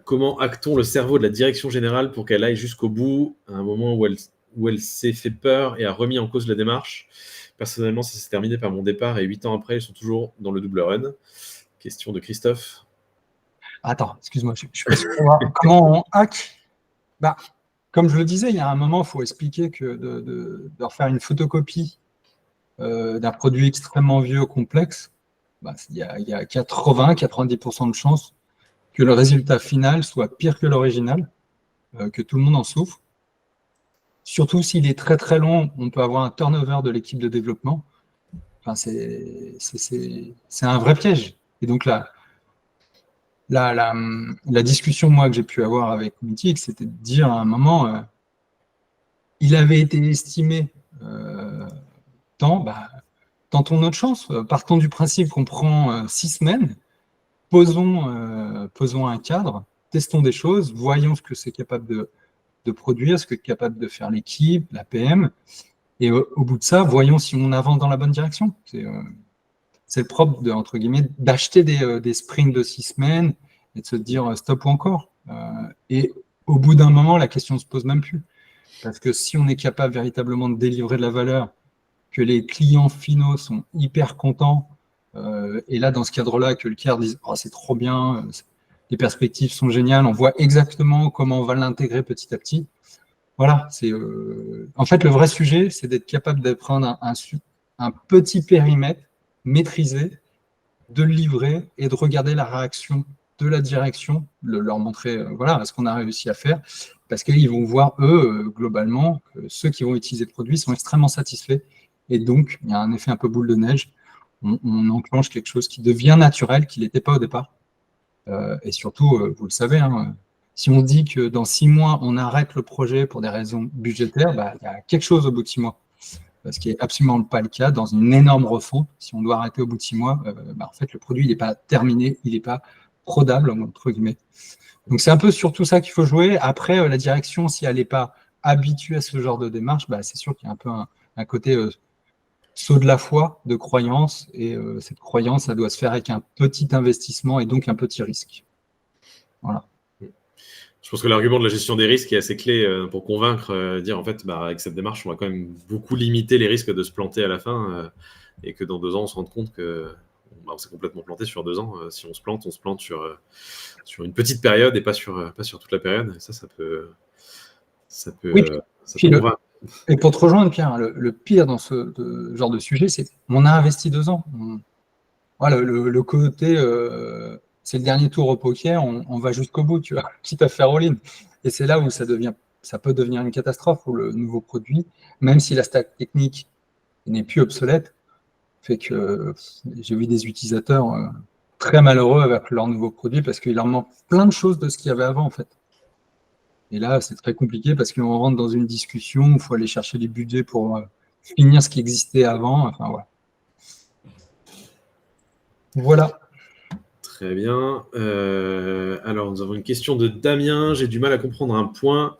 Comment acte-t-on le cerveau de la direction générale pour qu'elle aille jusqu'au bout à un moment où elle s'est fait peur et a remis en cause la démarche? Personnellement, ça s'est terminé par mon départ et 8 ans après, ils sont toujours dans le double run. Question de Christophe. Attends, excuse-moi, je suis pas sûr de savoir comment on hack. Comme je le disais, il y a un moment, il faut expliquer que de refaire une photocopie d'un produit extrêmement vieux, complexe, il y a 80-90% de chances que le résultat final soit pire que l'original, que tout le monde en souffre. Surtout s'il est très très long, on peut avoir un turnover de l'équipe de développement. Enfin, c'est un vrai piège. Et donc la discussion, moi, que j'ai pu avoir avec Mythic, c'était de dire à un moment, il avait été estimé tentons notre chance. Partons du principe qu'on prend 6 semaines, posons un cadre, testons des choses, voyons ce que c'est capable de produire, ce que est capable de faire l'équipe, la PM, et au bout de ça, voyons si on avance dans la bonne direction. C'est le propre, entre guillemets, d'acheter des sprints de 6 semaines et de se dire stop ou encore. Et au bout d'un moment, la question ne se pose même plus. Parce que si on est capable véritablement de délivrer de la valeur, que les clients finaux sont hyper contents, et là, dans ce cadre-là, que le CARE dise oh, c'est trop bien, les perspectives sont géniales, on voit exactement comment on va l'intégrer petit à petit. Voilà, en fait, le vrai sujet, c'est d'être capable de prendre un petit périmètre maîtrisé, de le livrer et de regarder la réaction de la direction, de leur montrer voilà, ce qu'on a réussi à faire, parce qu'ils vont voir, eux, globalement, que ceux qui vont utiliser le produit sont extrêmement satisfaits. Et donc, il y a un effet un peu boule de neige. On enclenche quelque chose qui devient naturel, qui n'était pas au départ. Et surtout, vous le savez, hein, si on dit que dans 6 mois, on arrête le projet pour des raisons budgétaires, il y a quelque chose au bout de 6 mois. Ce qui n'est absolument pas le cas dans une énorme refonte. Si on doit arrêter au bout de 6 mois, en fait, le produit n'est pas terminé, il n'est pas prodable, entre guillemets. Donc, c'est un peu sur tout ça qu'il faut jouer. Après, la direction, si elle n'est pas habituée à ce genre de démarche, c'est sûr qu'il y a un peu un côté saut de la foi, de croyance. Et cette croyance, ça doit se faire avec un petit investissement et donc un petit risque. Voilà. Je pense que l'argument de la gestion des risques est assez clé pour convaincre, dire en fait, avec cette démarche, on va quand même beaucoup limiter les risques de se planter à la fin et que dans 2 ans, on se rende compte que on s'est complètement planté sur 2 ans. Si on se plante sur une petite période et pas sur toute la période. Et ça peut convaincre. Et pour te rejoindre, Pierre, le pire dans ce genre de sujet, c'est qu'on a investi 2 ans. Voilà, le côté, c'est le dernier tour au poker, on va jusqu'au bout, tu vois, quitte à faire all-in. Et c'est là où ça peut devenir une catastrophe pour le nouveau produit, même si la stack technique n'est plus obsolète, fait que j'ai vu des utilisateurs très malheureux avec leur nouveau produit parce qu'il leur manque plein de choses de ce qu'il y avait avant, en fait. Et là, c'est très compliqué parce qu'on rentre dans une discussion où il faut aller chercher des budgets pour finir ce qui existait avant. Enfin, voilà. Voilà. Très bien. Alors, nous avons une question de Damien. J'ai du mal à comprendre un point.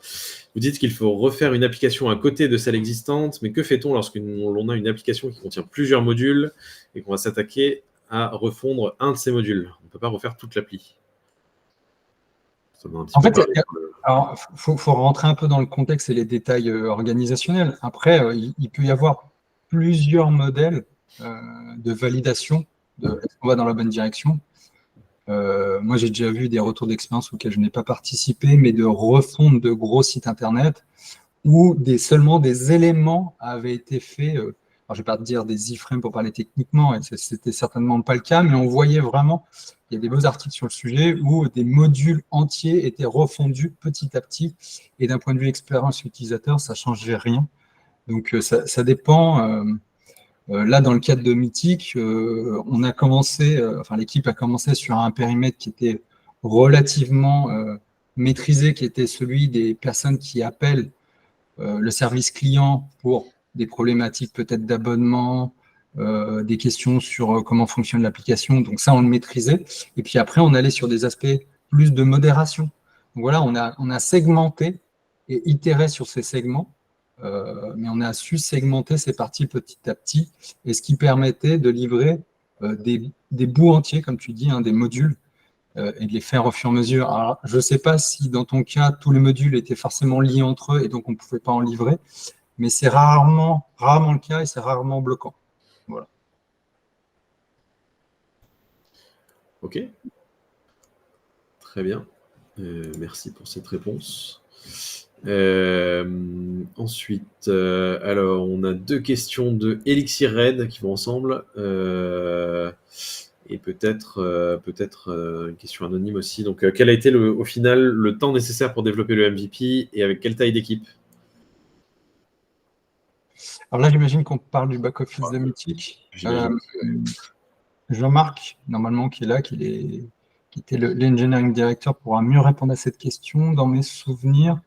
Vous dites qu'il faut refaire une application à côté de celle existante, mais que fait-on lorsque l'on a une application qui contient plusieurs modules et qu'on va s'attaquer à refondre un de ces modules? On ne peut pas refaire toute l'appli. En fait, alors, faut rentrer un peu dans le contexte et les détails organisationnels. Après, il peut y avoir plusieurs modèles de validation de est-ce qu'on va dans la bonne direction. Moi, j'ai déjà vu des retours d'expérience auxquels je n'ai pas participé, mais de refonte de gros sites internet où seulement des éléments avaient été faits. Alors, je ne vais pas te dire des iframes pour parler techniquement, et c'était certainement pas le cas, mais on voyait vraiment, il y a des beaux articles sur le sujet où des modules entiers étaient refondus petit à petit, et d'un point de vue expérience utilisateur, ça ne changeait rien. Donc, ça dépend. Là, dans le cadre de Mythic, on a commencé, enfin l'équipe a commencé sur un périmètre qui était relativement maîtrisé, qui était celui des personnes qui appellent le service client pour des problématiques peut-être d'abonnement, des questions sur comment fonctionne l'application. Donc ça, on le maîtrisait. Et puis après, on allait sur des aspects plus de modération. Donc voilà, on a segmenté et itéré sur ces segments. Mais on a su segmenter ces parties petit à petit, et ce qui permettait de livrer des bouts entiers, comme tu dis, hein, des modules, et de les faire au fur et à mesure. Alors, je ne sais pas si dans ton cas, tous les modules étaient forcément liés entre eux et donc on ne pouvait pas en livrer, mais c'est rarement le cas et c'est rarement bloquant. Voilà. Ok. Très bien. Merci pour cette réponse. Ensuite, alors, on a 2 questions de Elixir Red qui vont ensemble. Et peut-être une question anonyme aussi. Donc, quel a été au final le temps nécessaire pour développer le MVP et avec quelle taille d'équipe? Alors là, j'imagine qu'on parle du back-office de Mythic. Jean-Marc, normalement, qui est là, qui était l'engineering director, pourra mieux répondre à cette question. Dans mes souvenirs,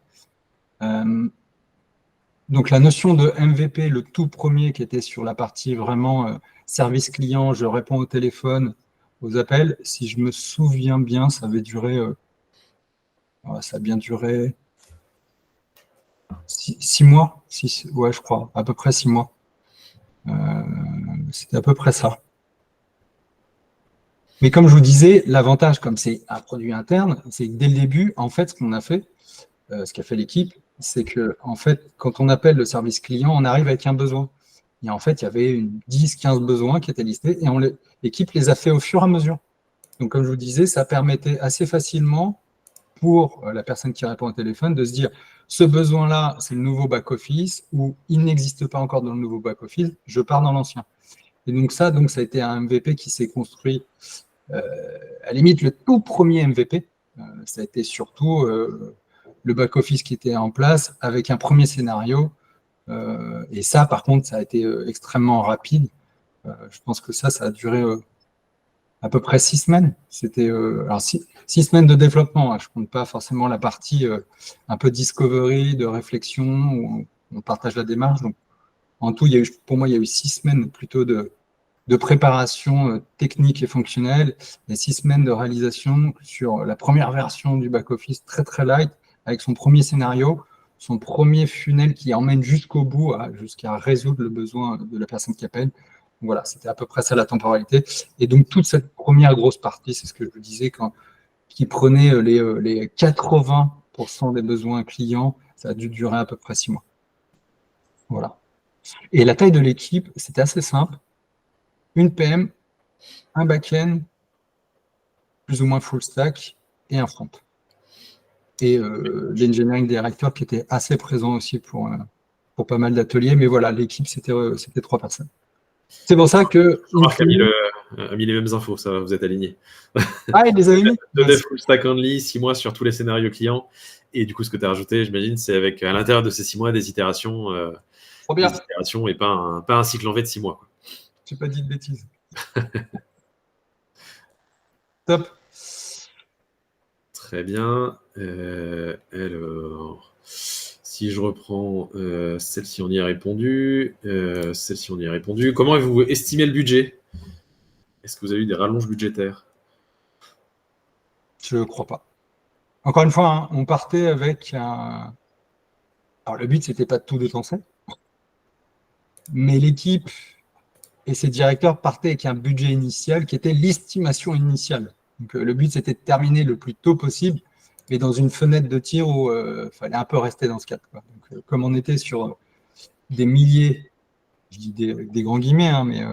donc la notion de MVP, le tout premier qui était sur la partie vraiment service client, je réponds au téléphone, aux appels, si je me souviens bien, ça avait duré, ça a bien duré 6 mois, ouais, je crois, à peu près 6 mois. C'était à peu près ça. Mais comme je vous disais, l'avantage, comme c'est un produit interne, c'est que dès le début, en fait, ce qu'on a fait, ce qu'a fait l'équipe, c'est que, en fait, quand on appelle le service client, on arrive avec un besoin. Et en fait, il y avait 10-15 besoins qui étaient listés et l'équipe les a fait au fur et à mesure. Donc, comme je vous disais, ça permettait assez facilement pour la personne qui répond au téléphone de se dire ce besoin-là, c'est le nouveau back-office ou il n'existe pas encore dans le nouveau back-office, je pars dans l'ancien. Et donc, ça a été un MVP qui s'est construit, à la limite, le tout premier MVP. Ça a été surtout le back-office qui était en place avec un premier scénario. Et ça, par contre, ça a été extrêmement rapide. Je pense que ça a duré à peu près 6 semaines. C'était alors 6 semaines de développement. Hein. Je ne compte pas forcément la partie un peu discovery, de réflexion, où on partage la démarche. Donc, en tout, pour moi, il y a eu 6 semaines plutôt de préparation technique et fonctionnelle et 6 semaines de réalisation sur la première version du back-office très, très light, avec son premier scénario, son premier funnel qui emmène jusqu'au bout, jusqu'à résoudre le besoin de la personne qui appelle. Donc voilà, c'était à peu près ça la temporalité. Et donc, toute cette première grosse partie, c'est ce que je vous disais, qui prenait les 80% des besoins clients, ça a dû durer à peu près 6 mois. Voilà. Et la taille de l'équipe, c'était assez simple. Une PM, un back-end, plus ou moins full stack, et un front. Et l'engineering director qui était assez présent aussi pour pas mal d'ateliers. Mais voilà, l'équipe, c'était 3 personnes. C'est pour ça que... Jean-Marc a mis les mêmes infos, ça va, vous êtes alignés. Ah, il les a mis. De full stack only, 6 mois sur tous les scénarios clients. Et du coup, ce que tu as rajouté, j'imagine, c'est avec à l'intérieur de ces 6 mois des itérations. Des itérations et pas un cycle en V de 6 mois. Je n'ai pas dit de bêtises. Top. Très bien. Alors, si je reprends celle-ci, on y a répondu. Celle-ci, on y a répondu. Comment avez-vous estimé le budget? Est-ce que vous avez eu des rallonges budgétaires? Je ne crois pas. Encore une fois, hein, on partait avec un... Alors, le but, ce n'était pas de tout dépenser, mais l'équipe et ses directeurs partaient avec un budget initial qui était l'estimation initiale. Donc, le but, c'était de terminer le plus tôt possible, mais dans une fenêtre de tir où il fallait un peu rester dans ce cadre, quoi. Donc, comme on était sur des milliers, je dis des grands guillemets, hein, mais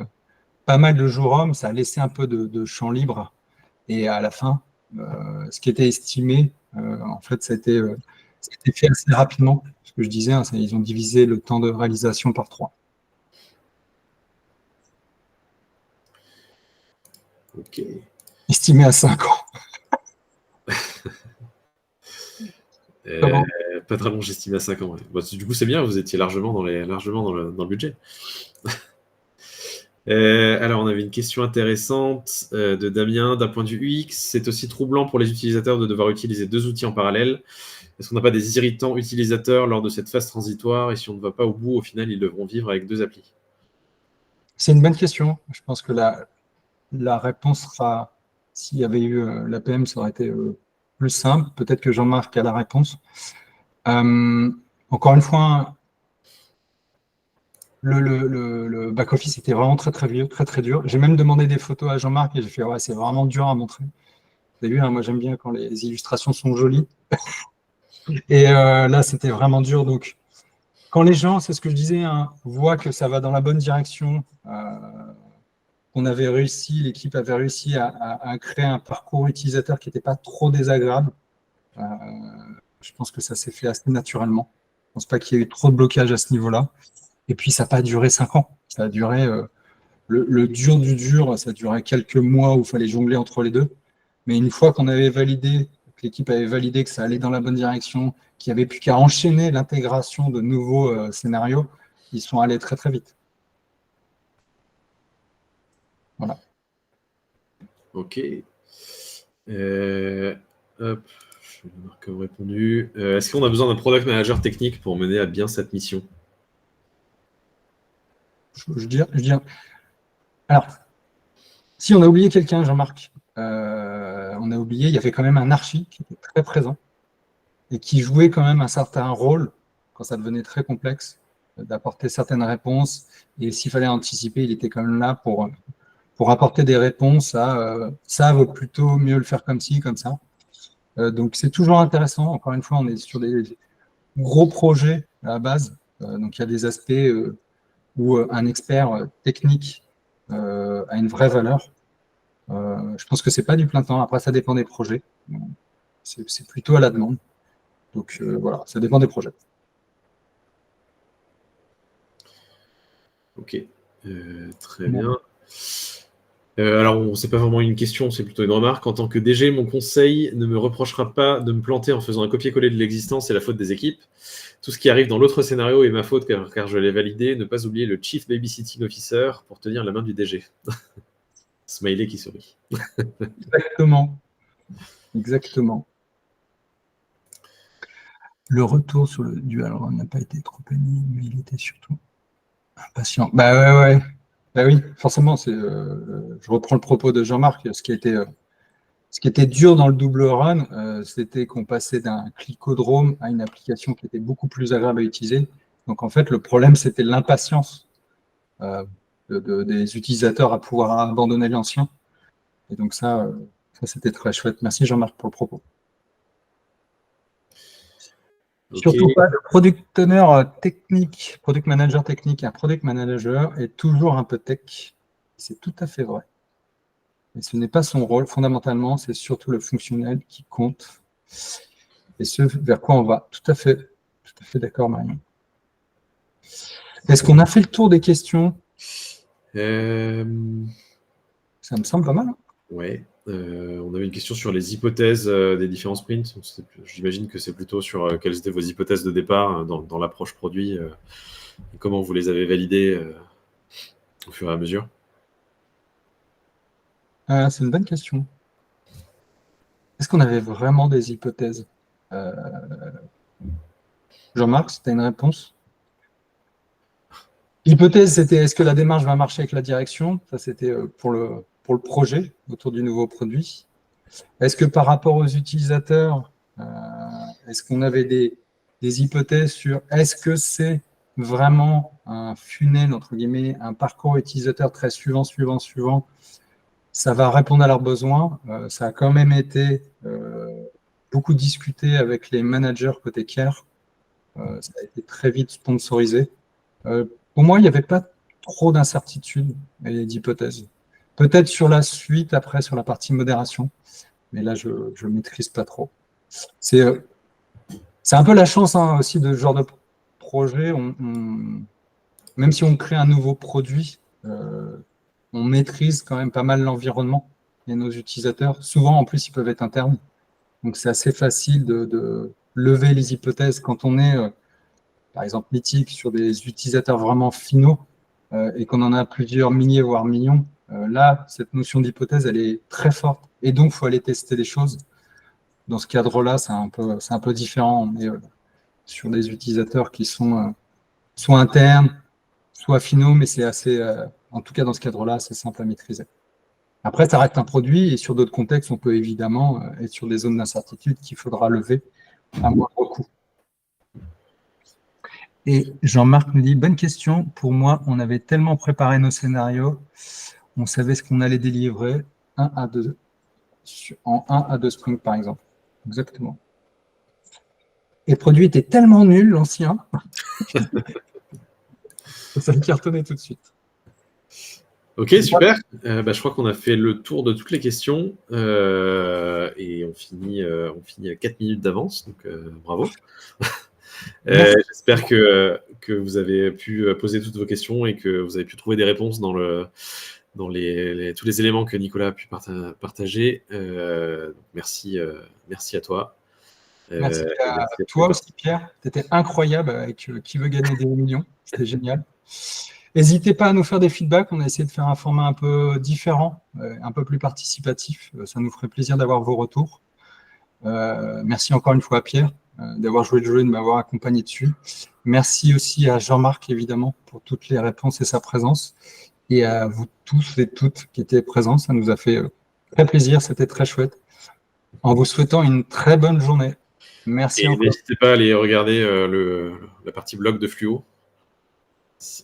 pas mal de jours hommes, ça a laissé un peu de champ libre. Et à la fin, ce qui était estimé, en fait, ça a été fait assez rapidement. Ce que je disais, hein, ils ont divisé le temps de réalisation par 3. Ok. Estimé à 5 ans. Comment ? Pas très long, j'estime à 5 ans. Ouais. Bah, du coup, c'est bien, vous étiez largement dans le budget. Alors, on avait une question intéressante de Damien. D'un point de vue UX, c'est aussi troublant pour les utilisateurs de devoir utiliser 2 outils en parallèle. Est-ce qu'on n'a pas des irritants utilisateurs lors de cette phase transitoire? Et si on ne va pas au bout, au final, ils devront vivre avec 2 applis? C'est une bonne question. Je pense que la réponse sera, s'il y avait eu l'APM, ça aurait été plus simple. Peut-être que Jean-Marc a la réponse. Encore une fois, le back-office était vraiment très, très vieux, très, très dur. J'ai même demandé des photos à Jean-Marc et j'ai fait, ouais, c'est vraiment dur à montrer. Vous avez vu, hein, moi, j'aime bien quand les illustrations sont jolies. Et là, c'était vraiment dur. Donc, quand les gens, c'est ce que je disais, hein, voient que ça va dans la bonne direction, on avait réussi, l'équipe avait réussi à créer un parcours utilisateur qui n'était pas trop désagréable. Je pense que ça s'est fait assez naturellement. Je ne pense pas qu'il y ait eu trop de blocage à ce niveau-là. Et puis, ça n'a pas duré 5 ans. Ça a duré le dur du dur, ça a duré quelques mois où il fallait jongler entre les deux. Mais une fois qu'on avait validé, que l'équipe avait validé que ça allait dans la bonne direction, qu'il n'y avait plus qu'à enchaîner l'intégration de nouveaux scénarios, ils sont allés très, très vite. Voilà. Ok. Hop, je vais voir comme répondu. Est-ce qu'on a besoin d'un product manager technique pour mener à bien cette mission? Je dirais. Alors, si on a oublié quelqu'un, Jean-Marc, on a oublié, il y avait quand même un archi qui était très présent et qui jouait quand même un certain rôle quand ça devenait très complexe, d'apporter certaines réponses. Et s'il fallait anticiper, il était quand même là pour apporter des réponses à ça vaut plutôt mieux le faire comme ci, comme ça. Donc c'est toujours intéressant. Encore une fois, on est sur des gros projets à la base. Donc il y a des aspects où un expert technique a une vraie valeur. Je pense que c'est pas du plein temps. Après, ça dépend des projets. C'est plutôt à la demande. Donc voilà, ça dépend des projets. Ok, très bien. Alors, c'est pas vraiment une question, c'est plutôt une remarque. En tant que DG, mon conseil ne me reprochera pas de me planter en faisant un copier-coller de l'existant, c'est la faute des équipes. Tout ce qui arrive dans l'autre scénario est ma faute car je l'ai validé. Ne pas oublier le Chief Babysitting Officer pour tenir la main du DG. Smiley qui sourit. Exactement. Exactement. Le retour sur le dual run n'a pas été trop pénible, mais il était surtout impatient. Bah ouais. Bah oui, forcément, je reprends le propos de Jean-Marc. Ce qui était dur dans le double run, c'était qu'on passait d'un clicodrome à une application qui était beaucoup plus agréable à utiliser. Donc en fait, le problème, c'était l'impatience des utilisateurs à pouvoir abandonner l'ancien. Et donc ça c'était très chouette. Merci Jean-Marc pour le propos. Okay. Surtout pas de product owner technique, product manager technique. Un product manager est toujours un peu tech. C'est tout à fait vrai. Mais ce n'est pas son rôle. Fondamentalement, c'est surtout le fonctionnel qui compte. Et ce vers quoi on va. Tout à fait d'accord, Marion. Est-ce qu'on a fait le tour des questions? Ça me semble pas mal. Hein. Ouais. On avait une question sur les hypothèses des différents sprints. J'imagine que c'est plutôt sur quelles étaient vos hypothèses de départ dans l'approche produit et comment vous les avez validées au fur et à mesure. C'est une bonne question. Est-ce qu'on avait vraiment des hypothèses? Jean-Marc, c'était une réponse? L'hypothèse, c'était est-ce que la démarche va marcher avec la direction? Ça, c'était pour le projet autour du nouveau produit. Est-ce que par rapport aux utilisateurs, est-ce qu'on avait des hypothèses sur est-ce que c'est vraiment un funnel, entre guillemets, un parcours utilisateur très suivant, ça va répondre à leurs besoins. Ça a quand même été beaucoup discuté avec les managers côté care. Ça a été très vite sponsorisé. Pour moi, il n'y avait pas trop d'incertitudes et d'hypothèses. Peut-être sur la suite, après, sur la partie modération, mais là, je ne maîtrise pas trop. C'est un peu la chance aussi de ce genre de projet. Même si on crée un nouveau produit, on maîtrise quand même pas mal l'environnement et nos utilisateurs. Souvent, en plus, ils peuvent être internes. Donc, c'est assez facile de lever les hypothèses quand on est, par exemple, mythique sur des utilisateurs vraiment finaux et qu'on en a plusieurs milliers, voire millions. Là, cette notion d'hypothèse, elle est très forte. Et donc, il faut aller tester des choses. Dans ce cadre-là, c'est un peu différent. On est sur des utilisateurs qui sont soit internes, soit finaux, mais c'est assez, en tout cas dans ce cadre-là, c'est simple à maîtriser. Après, ça reste un produit et sur d'autres contextes, on peut évidemment être sur des zones d'incertitude qu'il faudra lever à moindre coût. Et Jean-Marc nous dit, bonne question. Pour moi, on avait tellement préparé nos scénarios, on savait ce qu'on allait délivrer en 1 à 2 sprints, par exemple. Exactement. Et le produit était tellement nul, l'ancien, ça me cartonnait tout de suite. Ok, super. Je crois qu'on a fait le tour de toutes les questions et on finit à 4 minutes d'avance, donc bravo. J'espère que vous avez pu poser toutes vos questions et que vous avez pu trouver des réponses dans tous les éléments que Nicolas a pu partager. Merci à toi. Merci à toi aussi, Pierre. Tu étais incroyable avec Qui veut gagner des millions. C'était génial. N'hésitez pas à nous faire des feedbacks. On a essayé de faire un format un peu différent, un peu plus participatif. Ça nous ferait plaisir d'avoir vos retours. Merci encore une fois à Pierre d'avoir joué le jeu et de m'avoir accompagné dessus. Merci aussi à Jean-Marc, évidemment, pour toutes les réponses et sa présence. Et à vous tous et toutes qui étaient présents. Ça nous a fait très plaisir. C'était très chouette. En vous souhaitant une très bonne journée. Merci encore. N'hésitez pas à aller regarder la partie blog de Fluo.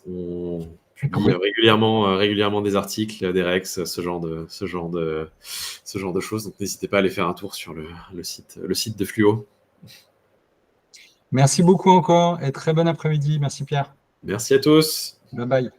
On publie régulièrement des articles, des rex, ce genre de choses. Donc n'hésitez pas à aller faire un tour sur le site de Fluo. Merci beaucoup encore et très bon après-midi. Merci Pierre. Merci à tous. Bye bye.